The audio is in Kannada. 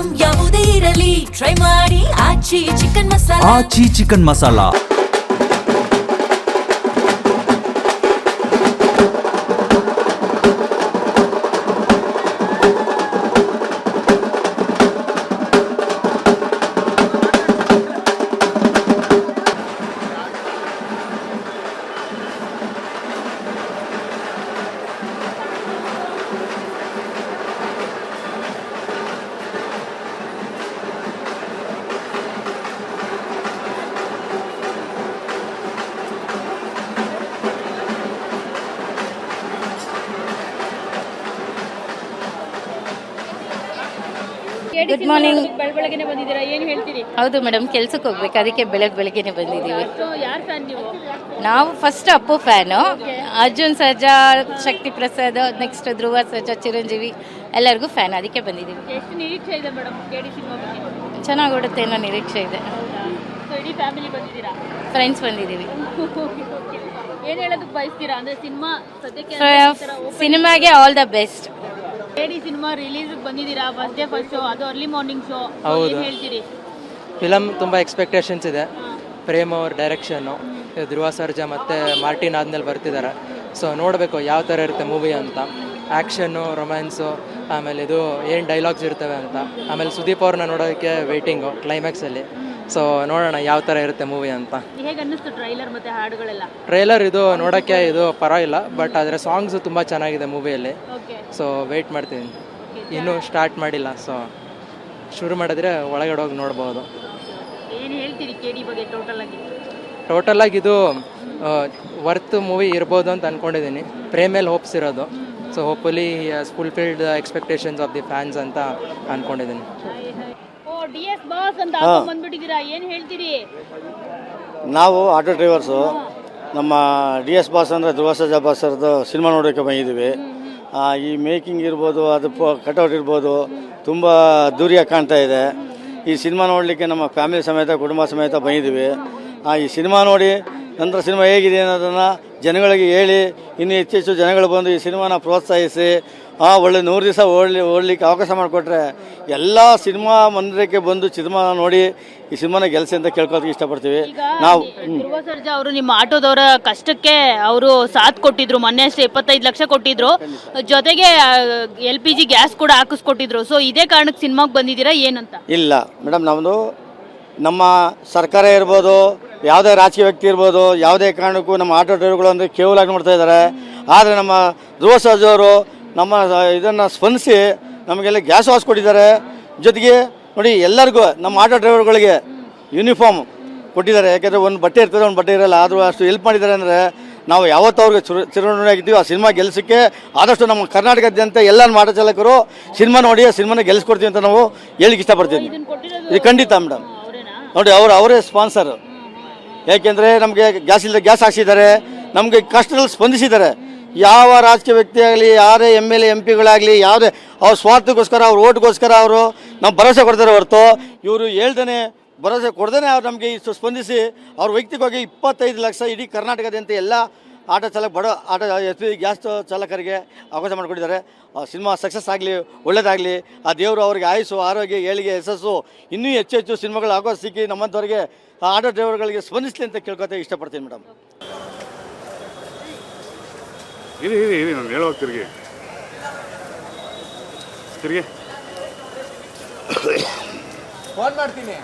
ಐಟಂ ಯಾವುದೇ ಇರಲಿ ಟ್ರೈ ಮಾಡಿ Aachi chicken masala. Aachi chicken masala. Good morning. ಬೆಳಗ್ಗೆ ಬಂದಿದ್ದೀರಾ, ಏನು ಹೇಳ್ತೀರಿ? ಹೌದು ಮೇಡಮ್, ಕೆಲ್ಸಕ್ಕೆ ಹೋಗ್ಬೇಕು, ಅದಕ್ಕೆ ಬೆಳಗ್ಗೆನೆ ಬಂದಿದ್ದೀವಿ. ಯಾರು ಫ್ಯಾನ್ ನೀವು? ನಾವು ಫಸ್ಟ್ ಅಪ್ಪು ಫ್ಯಾನು. ಅರ್ಜುನ್ ಸರ್ಜಾ, ಶಕ್ತಿ ಪ್ರಸಾದ್, ನೆಕ್ಸ್ಟ್ ಧ್ರುವ ಸರ್ಜಾ, ಚಿರಂಜೀವಿ ಎಲ್ಲರಿಗೂ ಫ್ಯಾನ್, ಅದಕ್ಕೆ ಬಂದಿದ್ದೀವಿ. ಎಷ್ಟು ನಿರೀಕ್ಷೆ ಇದೆ ಮೇಡಮ್ ಕೆಡಿ ಸಿನಿಮಾ ಬಗ್ಗೆ? ಚೆನ್ನಾಗಿ ಓಡುತ್ತೆ ಅನ್ನೋ ನಿರೀಕ್ಷೆ ಇದೆ. ಸೊ ಇಡೀ ಫ್ಯಾಮಿಲಿ ಬಂದಿದ್ದೀರಾ? ಫ್ರೆಂಡ್ಸ್ ಬಂದಿದ್ದೀವಿ. ಏನು ಹೇಳೋದಕ್ಕೆ ಬಯಸ್ತೀರಾ? ಅಂದ್ರೆ ಸಿನಿಮಾ ಸದ್ಯಕ್ಕೆ ಸಿನಿಮಾಗೆ all the best. KD cinema release ಬಂದಿದ್ದೀರಾ, ಫಸ್ಟ್ ಡೇ ಫಸ್ಟ್ ಶೋ, ಅದು ಅರ್ಲಿ ಮಾರ್ನಿಂಗ್ ಶೋ. ಏನು ಹೇಳ್ತೀರಿ? ಫಿಲಮ್ ತುಂಬ ಎಕ್ಸ್ಪೆಕ್ಟೇಷನ್ಸ್ ಇದೆ. ಪ್ರೇಮ್ ಅವ್ರ ಡೈರೆಕ್ಷನ್ನು, ಧ್ರುವ ಸರ್ಜಾ ಮತ್ತು ಮಾರ್ಟಿನ್ ಆದ್ಮೇಲೆ ಬರ್ತಿದ್ದಾರೆ. ಸೊ ನೋಡಬೇಕು ಯಾವ ಥರ ಇರುತ್ತೆ ಮೂವಿ ಅಂತ. ಆ್ಯಕ್ಷನ್ನು, ರೊಮ್ಯಾನ್ಸು, ಆಮೇಲೆ ಇದು ಏನು ಡೈಲಾಗ್ಸ್ ಇರ್ತವೆ ಅಂತ. ಆಮೇಲೆ ಸುದೀಪ್ ಅವ್ರನ್ನ ನೋಡೋದಕ್ಕೆ ವೆಯ್ಟಿಂಗು ಕ್ಲೈಮ್ಯಾಕ್ಸಲ್ಲಿ. ಸೊ ನೋಡೋಣ ಯಾವ ಥರ ಇರುತ್ತೆ ಮೂವಿ ಅಂತ. ಹೇಗೆ ಅನ್ನಿಸ್ತು ಟ್ರೈಲರ್ ಮತ್ತು ಹಾಡುಗಳೆಲ್ಲ? ಟ್ರೈಲರ್ ಇದು ನೋಡೋಕ್ಕೆ ಇದು ಪರವಾಗಿಲ್ಲ, ಬಟ್ ಆದರೆ ಸಾಂಗ್ಸು ತುಂಬ ಚೆನ್ನಾಗಿದೆ ಮೂವಿಯಲ್ಲಿ. ಸೊ ವೆಯ್ಟ್ ಮಾಡ್ತೀನಿ, ಇನ್ನೂ ಸ್ಟಾರ್ಟ್ ಮಾಡಿಲ್ಲ. ಸೊ ಶುರು ಮಾಡಿದ್ರೆ ಒಳಗಡೆ ಹೋಗಿ ನೋಡ್ಬೋದು. ಏನು ಹೇಳ್ತೀರಿ ಕೆಡಿ ಬಗ್ಗೆ ಟೋಟಲ್ ಆಗಿ ಇದು ವರ್ತ್ ಮೂವಿ ಇರ್ಬೋದು ಅಂತ ಅಂದ್ಕೊಂಡಿದ್ದೀನಿ. ಪ್ರೇಮ್ ಮೇಲೆ ಹೋಪ್ಸ್ ಇರೋದು. So hopefully fulfilled expectations of the fans ಅಂತ ಅಂದ್ಕೊಂಡಿದ್ದೀನಿ. DS ಬಾಸ್ ಅಂತ ಬಂದ್ಬಿಟ್ಟಿದ್ದೀರಾ, ಏನು ಹೇಳ್ತೀರಿ? ನಾವು ಆಟೋ ಡ್ರೈವರ್ಸು. ನಮ್ಮ DS ಬಾಸ್ ಅಂದರೆ ಧ್ರುವ ಸರ್ಜಾ ಬಾಸ್ ಅವ್ರದ್ದು ಸಿನಿಮಾ ನೋಡೋಕ್ಕೆ ಬಂದಿದ್ದೀವಿ. ಈ ಮೇಕಿಂಗ್ ಇರ್ಬೋದು, ಅದು ಕಟೌಟ್ ಇರ್ಬೋದು, ತುಂಬ ಅದ್ದೂರಿಯಾಗಿ ಕಾಣ್ತಾ ಇದೆ. ಈ ಸಿನಿಮಾ ನೋಡಲಿಕ್ಕೆ ನಮ್ಮ ಫ್ಯಾಮಿಲಿ ಸಮೇತ, ಕುಟುಂಬ ಸಮೇತ ಬಂದಿದ್ದೀವಿ. ಈ ಸಿನಿಮಾ ನೋಡಿ ನಂತರ ಸಿನಿಮಾ ಹೇಗಿದೆ ಅನ್ನೋದನ್ನು ಜನಗಳಿಗೆ ಹೇಳಿ, ಇನ್ನೂ ಹೆಚ್ಚೆಚ್ಚು ಜನಗಳು ಬಂದು ಈ ಸಿನಿಮಾನ ಪ್ರೋತ್ಸಾಹಿಸಿ ಒಳ್ಳೆ 100 ದಿವಸ ಓಡಲಿಕ್ಕೆ ಅವಕಾಶ ಮಾಡಿಕೊಟ್ರೆ ಎಲ್ಲ ಸಿನಿಮಾ ಮಂದಿರಕ್ಕೆ ಬಂದು ಸಿನಿಮಾ ನೋಡಿ ಈ ಸಿನಿಮಾನ ಗೆಲ್ಸಿ ಅಂತ ಕೇಳ್ಕೊಳ್ಳೋದಕ್ಕೆ ಇಷ್ಟಪಡ್ತೀವಿ ನಾವು. ಧ್ರುವ ಸರ್ಜಾ ಅವರು ನಿಮ್ಮ ಆಟೋದವರ ಕಷ್ಟಕ್ಕೆ ಅವರು ಸಾಥ್ ಕೊಟ್ಟಿದ್ರು. ಮೊನ್ನೆ ಅಷ್ಟೇ 25 ಲಕ್ಷ ಕೊಟ್ಟಿದ್ರು, ಜೊತೆಗೆ LPG ಗ್ಯಾಸ್ ಕೂಡ ಹಾಕಿಸ್ಕೊಟ್ಟಿದ್ರು. ಸೊ ಇದೇ ಕಾರಣಕ್ಕೆ ಸಿನಿಮಾಗೆ ಬಂದಿದ್ದೀರಾ ಏನಂತ? ಇಲ್ಲ ಮೇಡಮ್, ನಮ್ಮದು ನಮ್ಮ ಸರ್ಕಾರ ಇರ್ಬೋದು, ಯಾವುದೇ ರಾಜಕೀಯ ವ್ಯಕ್ತಿ ಇರ್ಬೋದು, ಯಾವುದೇ ಕಾರಣಕ್ಕೂ ನಮ್ಮ ಆಟೋ ಡ್ರೈವರ್ಗಳು ಅಂದರೆ ಕೇವಲಾಗಿ ನೋಡ್ತಾ ಇದ್ದಾರೆ. ಆದರೆ ನಮ್ಮ ಧ್ರುವ ಸರ್ಜಾ ಅವರು ನಮ್ಮ ಇದನ್ನು ಸ್ಪಂದಿಸಿ ನಮಗೆಲ್ಲ ಗ್ಯಾಸ್ ವಾಸ್ ಕೊಟ್ಟಿದ್ದಾರೆ. ಜೊತೆಗೆ ನೋಡಿ ಎಲ್ಲರಿಗೂ ನಮ್ಮ ಆಟೋ ಡ್ರೈವರ್ಗಳಿಗೆ ಯೂನಿಫಾರ್ಮ್ ಕೊಟ್ಟಿದ್ದಾರೆ. ಯಾಕೆಂದರೆ ಒಂದು ಬಟ್ಟೆ ಇರ್ತದೆ, ಒಂದು ಬಟ್ಟೆ ಇರಲ್ಲ. ಆದರೂ ಅಷ್ಟು ಹೆಲ್ಪ್ ಮಾಡಿದ್ದಾರೆ ಅಂದರೆ ನಾವು ಯಾವತ್ತೂ ಅವ್ರಿಗೆ ಚಿರಋಣಿಯಾಗಿದ್ದೀವಿ. ಆ ಸಿನಿಮಾ ಗೆಲ್ಲಿಸೋಕ್ಕೆ ಆದಷ್ಟು ನಮ್ಮ ಕರ್ನಾಟಕದಾದ್ಯಂತ ಎಲ್ಲ ಆಟೋ ಚಾಲಕರು ಸಿನಿಮಾ ನೋಡಿ ಆ ಸಿನಿಮಾನ ಗೆಲ್ಲಿಸ್ಕೊಡ್ತೀವಿ ಅಂತ ನಾವು ಹೇಳಿಕ್ಕೆ ಇಷ್ಟಪಡ್ತೀವಿ. ಇದು ಖಂಡಿತ ಮೇಡಮ್. ನೋಡಿ ಅವರೇ ಸ್ಪಾನ್ಸರ್. ಯಾಕೆಂದರೆ ನಮಗೆ ಗ್ಯಾಸ್ ಹಾಕ್ಸಿದ್ದಾರೆ, ನಮಗೆ ಕಷ್ಟದಲ್ಲಿ ಸ್ಪಂದಿಸಿದ್ದಾರೆ. ಯಾವ ರಾಜಕೀಯ ವ್ಯಕ್ತಿ ಆಗಲಿ, ಯಾರೇ MLA MP ಗಳಾಗಲಿ, ಯಾವುದೇ ಅವ್ರ ಸ್ವಾರ್ಥಕ್ಕೋಸ್ಕರ, ಅವ್ರ ಓಟ್ಗೋಸ್ಕರ ಅವರು ನಾವು ಭರವಸೆ ಕೊಡ್ತಾರೆ ಹೊರತು ಇವರು ಹೇಳ್ದೇ ಭರವಸೆ ಕೊಡ್ದೇ ಅವ್ರು ನಮಗೆ ಇಷ್ಟು ಸ್ಪಂದಿಸಿ ಅವ್ರ ವೈಯಕ್ತಿಕವಾಗಿ 25 ಲಕ್ಷ ಇಡೀ ಕರ್ನಾಟಕದಂತೆ ಎಲ್ಲ ಆಟೋ ಚಾಲಕ, ಬಡ ಆಟೋ ಗ್ಯಾಸ್ ಚಾಲಕರಿಗೆ ಅವಕಾಶ ಮಾಡಿಕೊಟ್ಟಿದ್ದಾರೆ. ಸಿನಿಮಾ ಸಕ್ಸಸ್ ಆಗಲಿ, ಒಳ್ಳೇದಾಗಲಿ. ಆ ದೇವರು ಅವರಿಗೆ ಆಯುಸ್ಸು, ಆರೋಗ್ಯ, ಏಳಿಗೆ, ಯಶಸ್ಸು, ಇನ್ನೂ ಹೆಚ್ಚು ಸಿನಿಮಾಗಳು ಅವಕಾಶ ಸಿಕ್ಕಿ ನಮ್ಮಂಥವ್ರಿಗೆ ಆಟೋ ಡ್ರೈವರ್ಗಳಿಗೆ ಸ್ಪಂದಿಸಲಿ ಅಂತ ಕೇಳ್ಕೊತ ಇಷ್ಟಪಡ್ತೀನಿ ಮೇಡಮ್. ಇರಿ ನಾನು ಹೇಳೋಗಿ ತಿರುಗಿ ಫೋನ್ ಮಾಡ್ತೀನಿ.